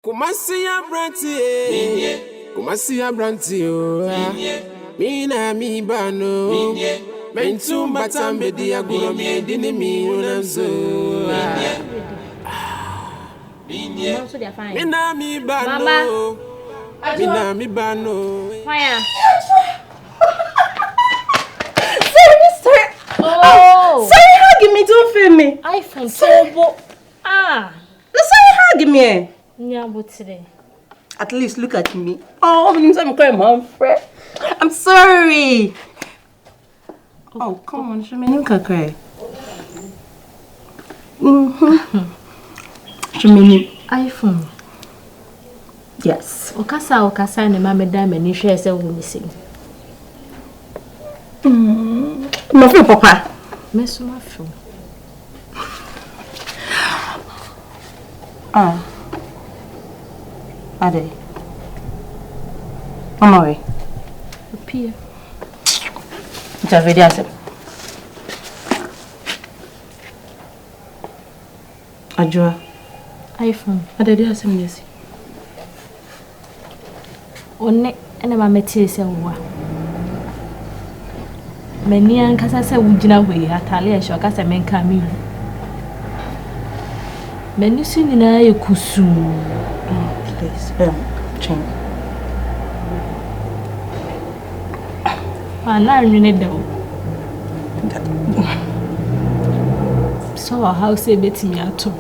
KUMASI ABRANTE3, KUMASI ABRANTE3, Mina mi bano, Mentum batambe dia guro mi dini mi unanzo. Mina mi bano, Mina mi bano. Why? Oh, sorry, hug me, don't feel me. iPhone so Sorry, hug me. Yeah, but today. At least look at me. Oh, I'm crying, mom. I'm sorry. Oh, come on, Shemini, you can cry. Shemini. iPhone. Yes. Okasa ne mama da mani hwe se wo missing. My friend Papa. Meso ma fo. Ade. Mama we. Pia. J'avais dit à ça. Ajua. iPhone. Ade dit à ça merci. Onne ene mama tie se wo. Mani ankasa se wugina we atale e shoka se menka mi. Mani su nyina ye kusu. Please, change. Na nwene dawo. So how say betimi ato.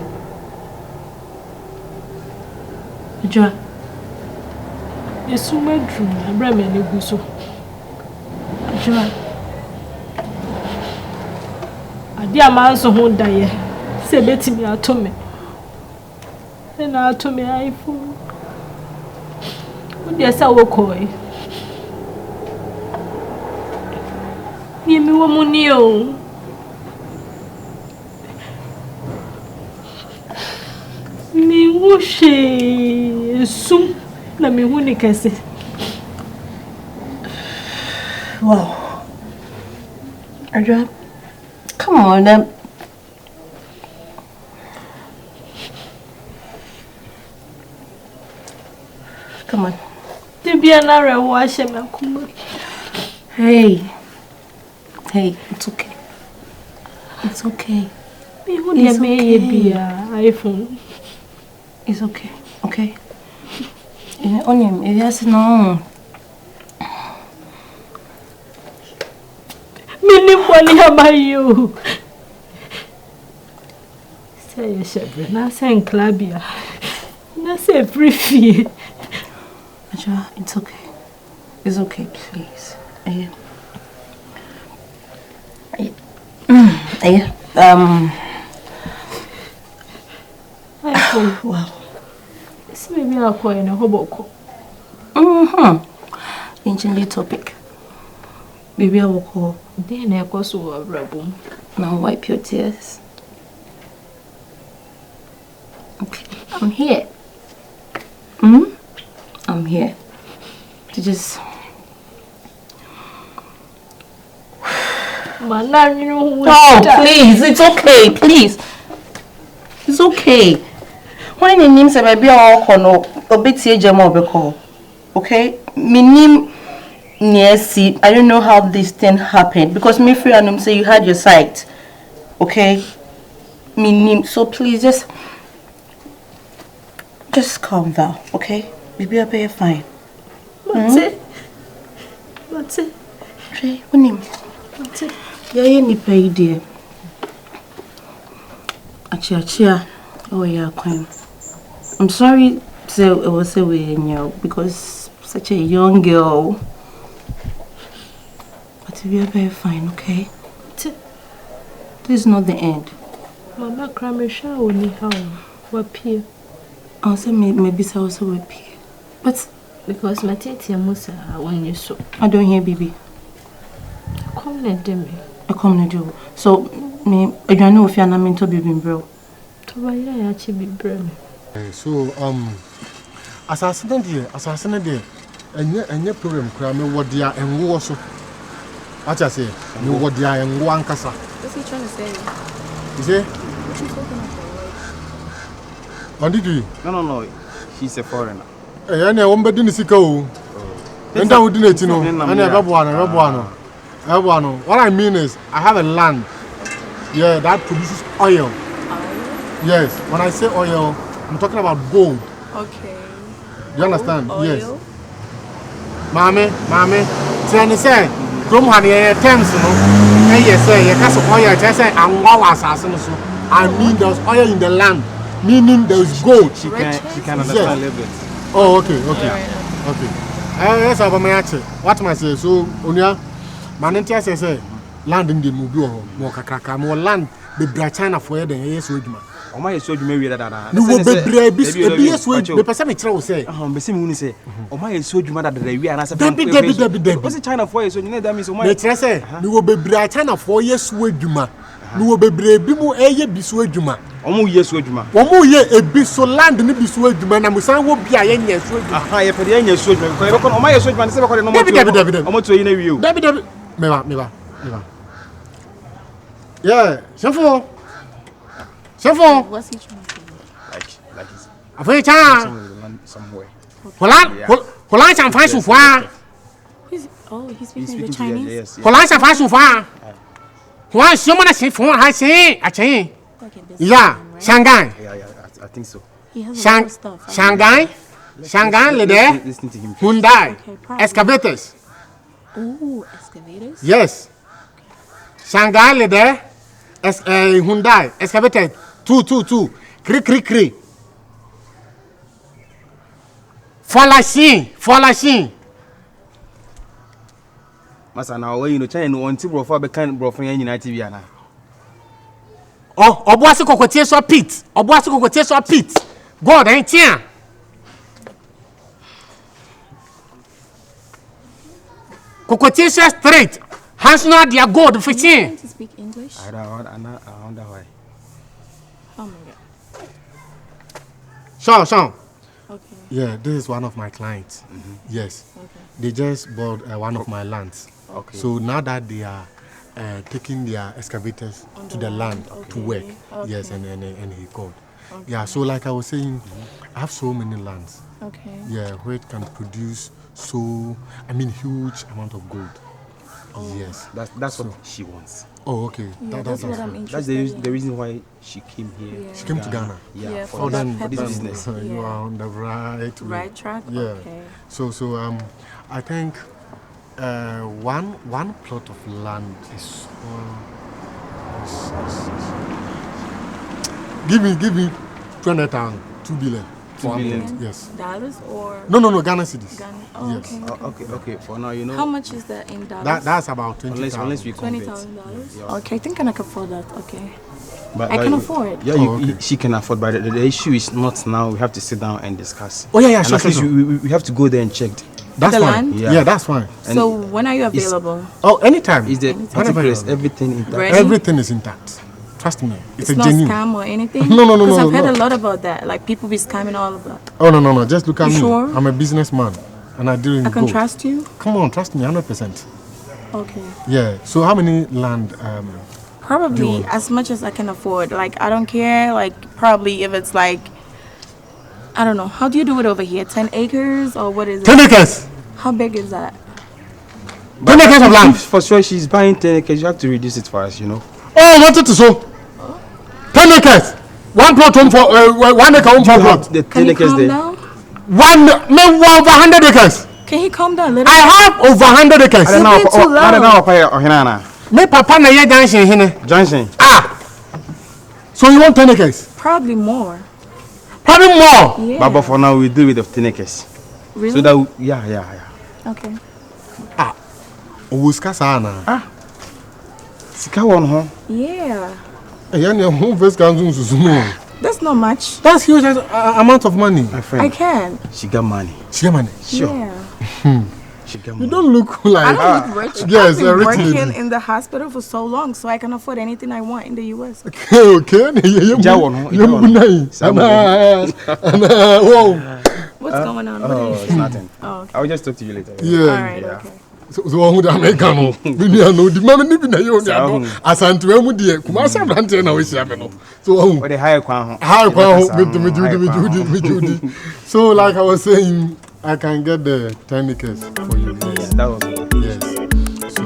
Ajua. Yesu madru abra me ne guso. Ajua. Ade amanso ho daye. Se betimi ato me. Na ato me iPhone. Odi asa wo koi. Yemi wo muni o. Mi wo she sum na mi hu ni kase. Wow. Ajua. Come on, then. Come on. Debiana rewo ashe me kuma. Hey, it's okay. It's okay. Me hu dia me ye bia iPhone. It's okay. Okay. Onion, if yes no. Mini kwani amayo. Say shebre na say clubia. Na say free fee. Ajua, it's okay. It's okay, please. iPhone. Wow. This may be a coin, a hoboko. Changing the topic. Baby, I will call. Then I go so a rebel. Now wipe your tears. Okay, I'm here. I'm here to just. Oh, please, it's okay, please. It's okay. When your name say baby, I will no obeti ejema obeko. Okay, my name Niesi. I don't know how this thing happened because me free and say you had your sight. Okay, my name. So please just calm down. Okay, baby, I'll be fine. What's it? What's it? Trey, what name? What's it? Yeah, you need pay dear. Achia. Oh yeah, queen. I'm sorry to say it was a way in you because such a young girl. But you'll be very fine, okay? This is not the end. Mama Kramisha will need how. What peer? I'll say maybe so also will peer. But because my tete Musa when you so. I don't hear baby. Come let them. I come to do. So me I don't know if you're not meant to be bro. To why I actually be brain. So assassin there and your program cram what dia and wo so. What I say, you what dia and one casa. What's he trying to say? Is it? What you talking about? What did you? No. She's a foreigner. Eh, any one bed in the Siko. And that would do it, you know. And I have one. What I mean is, I have a land. Yeah, that produces oil. Yes, when I say oil, I'm talking about gold. Okay. You understand? Oil? Yes. Mommy, tell me, say, Grum had a terms, you know. And yes, say, you can't oil, just say, and wow, assassin. I mean, there's oil in the land, meaning there's gold. She can understand a little bit. Oh, okay. Yes, I'm a what am I say? So, Onya, Manentia says, land in the Mubu, more Kakaka, more land, the Bra China for the yes, with me. Oh, my so you may read that. You will be brave, the person will say, Bessie say, oh, my so you mother that we are not Debbie. Was it China for you? So you know that means, oh, my say, you will be Bra China for yes, with you. You will be brave, Bimu, a year be sweduma. Almost yes, with you. Omo ye a bit so land and be sweduma, and Musan will be a yes, with you. I have a yes, with you. Oh, my so you man, several no more. I'm to you. Debbie, Meva. Yeah, Shamfo. What's he trying to do? Like he's A very time. somewhere. Holland and find so far. He's speaking the Chinese? Yes. Holland and find so far. Why, someone has for I say, yeah, Shanghai. Yeah, I think so. He has a lot of stuff. Shanghai, Lede, Listen to him. Hyundai, probably. excavators. Oh, excavators? Yes. Shanghai, Lede, Hyundai, excavator, 2. Kri. Falashing. Masa na we you know China no until bro for be kan bro for yan United TV ana. Oh, oboase kokotie so pit. God ain't here. Kokotie so straight. Has not their God 15. Trying to speak English? I wonder why. Oh my God. Sean. Okay. Yeah, this is one of my clients. Yes. Okay. They just bought one of my lands. Okay. So now that they are taking their excavators to the land to work, yes, and he called. Okay. Yeah, so like I was saying, I have so many lands. Okay. Yeah, where it can produce huge amount of gold. Oh. Yes. That's what she wants. Oh, okay. Yeah, that's what I'm interested That's in. the reason why she came here. Yeah. She came to Ghana. Yeah, for this business. business. You are on the right way. Right track? Yeah. Okay. So I think one plot of land is give me 200,000, 2 billion. 2 billion. Yes. Dollars or? No, Ghana cedis. Ghana. Oh, Yes. okay. Okay. For now, you know. How much is that in dollars? That's about 20,000. Unless we convert. $20,000? Yeah. Okay, I think I can afford that. Okay. But I can afford. Yeah, okay. She can afford, but the issue is not now. We have to sit down and discuss. Oh yeah, And at least we have to go there and check. That's The fine. land? Yeah, that's fine. So when are you available? Oh, anytime. Is the Whenever place you're ready. everything intact? Ready? Everything is intact. Trust me. It's a not genuine. scam or anything? No. Because I've heard a lot about that. Like people be scamming all of that. Oh no. Just look at You me. sure? I'm a businessman, and I deal in I can gold. trust you? Come on, trust me, 100%. Okay. Yeah. So how many land? Probably as much as I can afford. Like I don't care. Like probably if it's like, I don't know. How do you do it over here? 10 acres or what is it? 10 acres. How big is that? 10 acres of land. For sure, she's buying 10 acres. You have to reduce it for us, you know. Oh, wanted to so. 10 acres. One plot home for 1 acre home for plot. The Can 10 he acres calm there. down? Over 100 acres. Can he calm down a little? I have over 100 acres. I don't know. It's a bit too I don't low. know. Ohinana. Me papa na ye junction here. Johnson. So you want 10 acres? Probably more. Probably more. Yeah. But for now, we do with the 10 acres. Really? So that yeah. Okay. Owoska sana. Sika one, huh? Yeah. Home first can do. That's not much. That's huge amount of money. My I friend. can. She got money. She get money. Sure. Yeah. She got You money. don't look like. I don't look rich. Yes, I've been rich lady. working in the hospital for so long, so I can afford anything I want in the U.S. Okay. What's going on? What Oh, is it's nothing. Oh, okay. I will just talk to you later. All Yeah. right. Yeah. Okay. So who da make no. We no the mama ni bi na yo no. Asante mu de Kumasi Abrante na we sia me no. So who the high kwan ho. High kwan ho me Judy. So like I was saying, I can get the 10 acres for you. Yes, that would be. Yes. So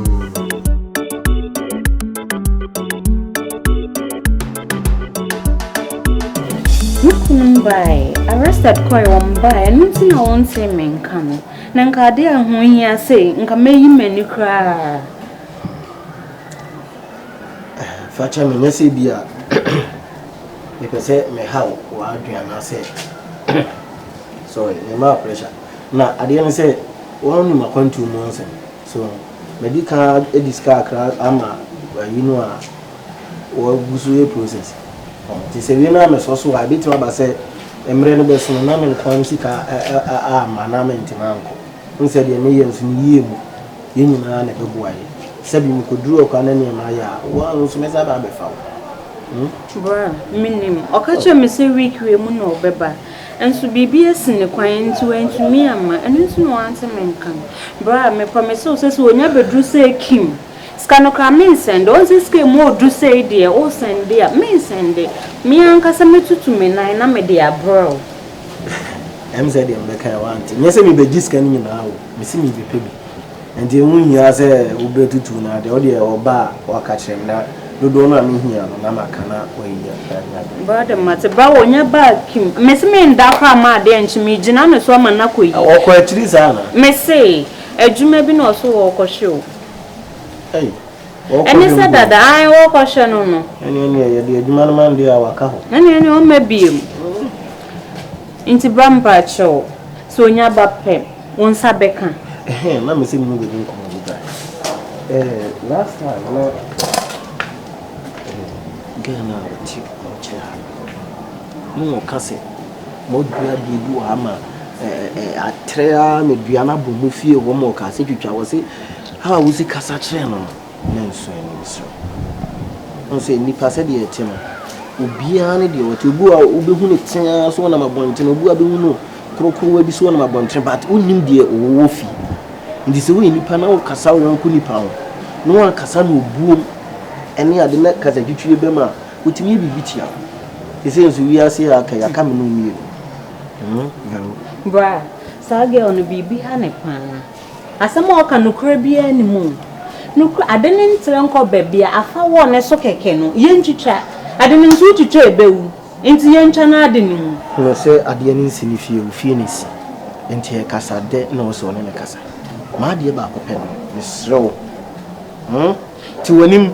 Mumbai, arrested koi Mumbai, and nothing I won't say men come. Nanka dear who here say, Nka may you many cry. Facha me nese bia. If I say me how wa aduana say. Sorry, my pressure. Na at the end say one ma kwantu nonsense. So medical ediska kra ama you know o gusu process. Ti se we na me so so abi ti ba say emre no be so na me kwan sika manament manko. Nse de me yensu ni yemu. Yenyina na bebuaye. Sabi mi koduru okwa na ne ma ya wa nso me za ba be fa. Bra, minim. Okache me say week we mu no beba. Enso bibi esine kwan nti wantumi ama. Eno nso no ante menkan. Bra, me promise o say onya bedru say kim. Skano ka me send. On say ske mo du say de o send de. Me send de. Me ankasa metutu me nan na me de abro. MZ de mbeka want. Nyese mi beji scan ni na wo. Me si mi be pebi. Enti emu hia say wo betutu na de o de oba waka kyerem na dodo na me hia no na maka na oyiya. Ba de mate ba wonya ba kim. Me se me nda kwa ma de enchi mi gina no so ma na koyi. O ko atiri za na. Me say adwuma bi no so wo ko hwe o. Hey. Eni se dada ai wo ko hwe no no. Eni ye de adwuma no man de awaka ho. Eni o mabiem. Inti brampa cho. So nya ba pem. Won sa beka. Na me se mi be nko mo da. Last time no Gana ti o cha. Mo kase. Mo dua bi bu ama atrea me dua na bo mo fie wo mo kase twitwa wo se ha wo si kasa kire no. Nenso ni so. On se ni passe de etima. Obia ne de wote bu a obehu ne tia so na mabonte no bu a behu no krokro wa bi so na mabonte but onim de wo fi. Ndi se wo ni pa na wo kasa wo ko ni pa wo. No wa kasa no buom ene ade na kasa twitwe be ma wotimi bibi tia. Ese nso wi ase aka ya ka me no mi. Bra, sa girl no bibi ha ne pa. Asema o ka no kra bia ni mu. No ade ne ntre nko bebia afa wo ne so keke no ye ntwitwa ade ne nso twitwa ebewu enti ye ntwa na ade ni mu. No se ade ne nsi ni fie wo fie ni si enti e kasa de na wo so ne ne kasa ma ade ba akopɛ no misrew ti wonim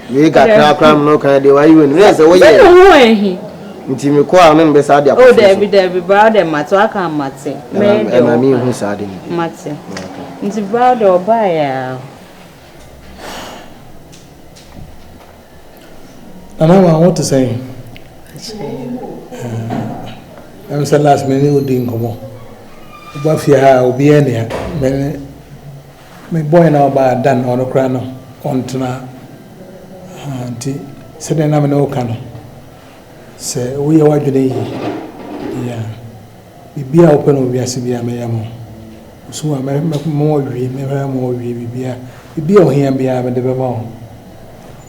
ye ga kra no kan de why when we say wo ye wo ehi nti me ko a no be sa ade akopɛ oh David brother mato aka mate me de na me hu sa ade ni mate nti brother oba ya Anama, what to say? I'm saying last minute we didn't come on. What if you have be any? Me boy now by done on the crown on tonight. Auntie, said I'm no canoe. Say we are today. Yeah, be open with Yasibia Mayamo. So I make more we never more we be on here and be having the bemo.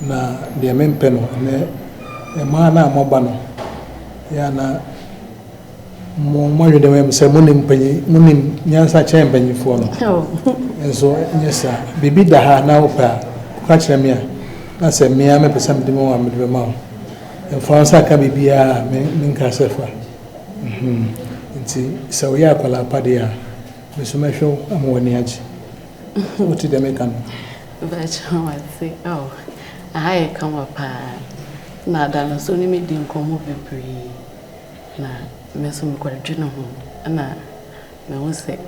Na the mempeno ne mana mobano ya na mo moyo de wem se munim nyansa chempanyi fo no enso nyesa bibi da ha na opa ka kire me a na se me a me pesa me de mo wa me de ma en fransa ka bibi a me nka sefa nti se o ya kwala pade a me so me hwo amoni agi oti de me kan but I say oh I come up na dano so ni me di nkomo bebre na me so me kwadwe no ho na me wo se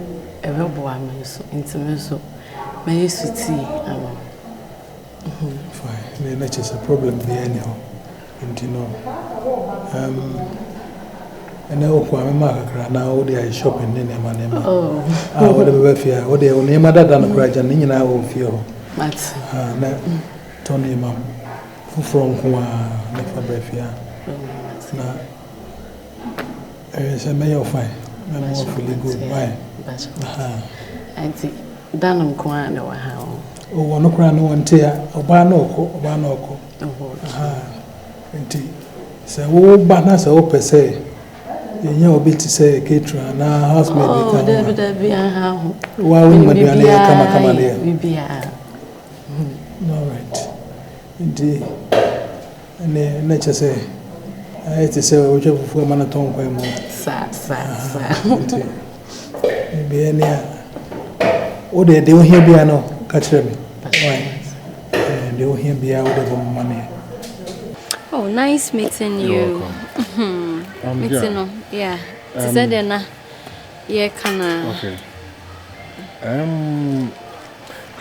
ebebo a me so intime so me yesuti am fine me just a problem be anyhow and you know and I kwa me makakra na wo dey shopping ne ma oh wo dey be fia wo dey ne ma dada no kraja ne nyina wo fia ho mat na Tony mam from kwa na fabefia na say may you fine I'm feeling good bye auntie Danum Kwan, no, how. Oh, one crown, no one tear, or banoko, so, oh, banners are open, say. You know, be to say, Katra, now housemaid. Oh, there be a how. Why would you come here? We be all right. Indeed. And then, nature say, I had to say, whichever for Manaton, maybe any. Oh, they don't hear piano, catch me. They don't hear piano, money. Oh, nice meeting you. Meeting you. Yeah. Said na. Yeah, kana. Okay.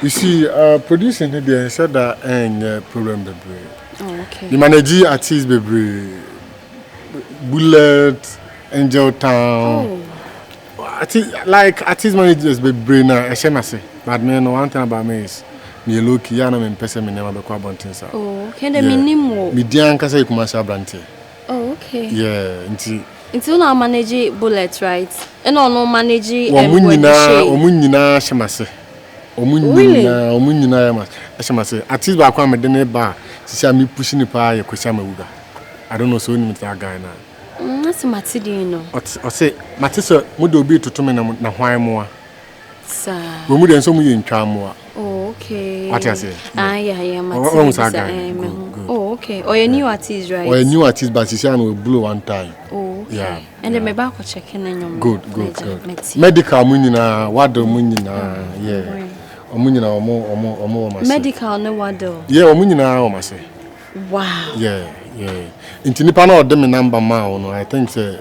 You see, producing here said that and program baby. Oh, okay. The manager artist baby. Bullet, Angel Town. Oh. Artist managers baby na eshemase. But me no one thing about me is me look ya na me pese me never be kwa bontinsa. Oh, can the minimum? Me dian kasa KUMASI ABRANTE3. Oh, okay. Yeah, Until now manage Bullet, right? And no manage omunyina shemase. Omunyina ya mas. Shemase. Artist ba kwa me de ne ba. Sisi me pushing pa ye kwesha mawuga. I don't know so ni meta guy na. That's Matidi no. O say Matisa mo de obi totome na hwan mo a. Sir. We mu de so mu ye ntwa mo a. Oh, okay. What you say? Yeah, Matidi. Oh, okay. Or a new artist, right? Or a new artist, but she will blow one time. Oh, okay. Yeah. And then my back will check in on your good. Medical munina, what do munina? Yeah. Omunina omo. Medical no what do? Yeah, omunina omo say. Wow. Yeah. Inti nipa na odem number ma no, I think say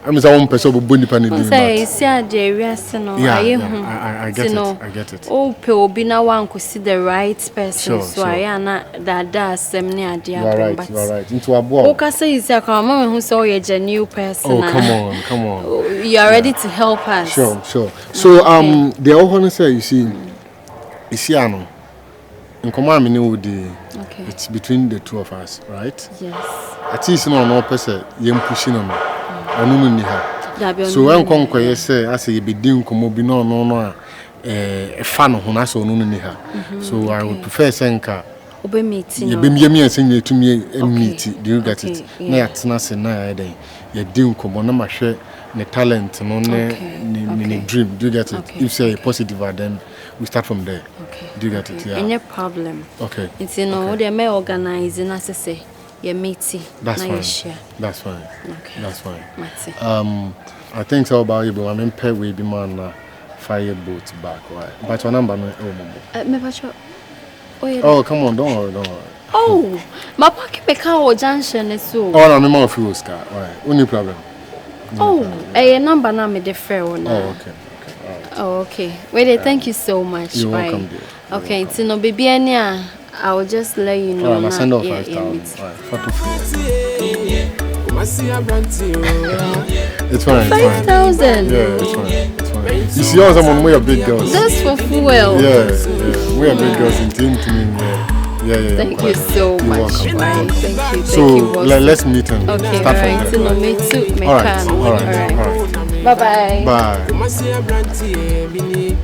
I'm saying person bo nipa ni bi. Say the area no. I get it. Oh, pe obi na wan ko see the right person. So I na that asem ni ade abon. You are right. Into abo. O ka say is akwa mama hu so you're a new person. Oh, come on. You are ready to help us. Sure. So the other say you see ano. In command me okay. It's between the two of us, right? Yes. At least no person yem pushing on. Onu ni ha. So when konko say as you be din komo bi no fa no ho na so onu ni ha. So I would prefer senka obe meeting. You be me say you to me meet. Do you get it? Na ya tena se na ya den. Ye din komo na ma hwe ne talent no ne dream. Do you get it? Okay. If say positive then we start from there. Okay. Do you get it? Yeah. Any problem? Okay. It's they may organize and as I say your meeting. That's fine. Share. That's fine. Okay. That's fine. Matty. I think so about you, but I'm in pay we be man fire boat back. Right? But your number no Oh, come on, don't worry. Oh, my pocket me car junction is so. Oh, no, me more fuel car. Right. Only problem. A number na me the fair one. Oh, okay. Oh, okay. Wait, thank you so much. You're welcome, dear. Okay, it's no baby any. I'll just let you know. Alright, I'll send off 5,000. It's fine. 5,000. Yeah, it's fine. You see, all some we are big girls. That's for fuel. Yeah. We are big girls in team. Yeah. Thank you so much. Right. Thank you. So let's meet and start from there. No, me too. All right. Bye. Bye. KUMASI ABRANTE3.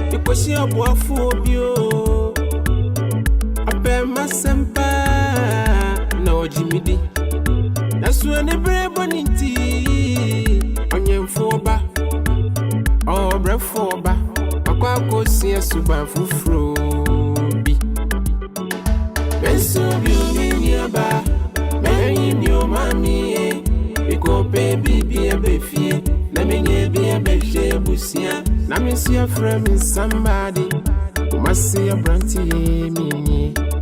Because you're boafobio. I bear my sempa. No, Jimmy D. That's when everybody tea. On your foba. Oh, breath foba. I go see a super fufrobi. Benso, you in your bar. Mary, your mammy. We go baby, be a baby. Let me be a baby, busia. Now, miss your friend is somebody. KUMASI ABRANTE3.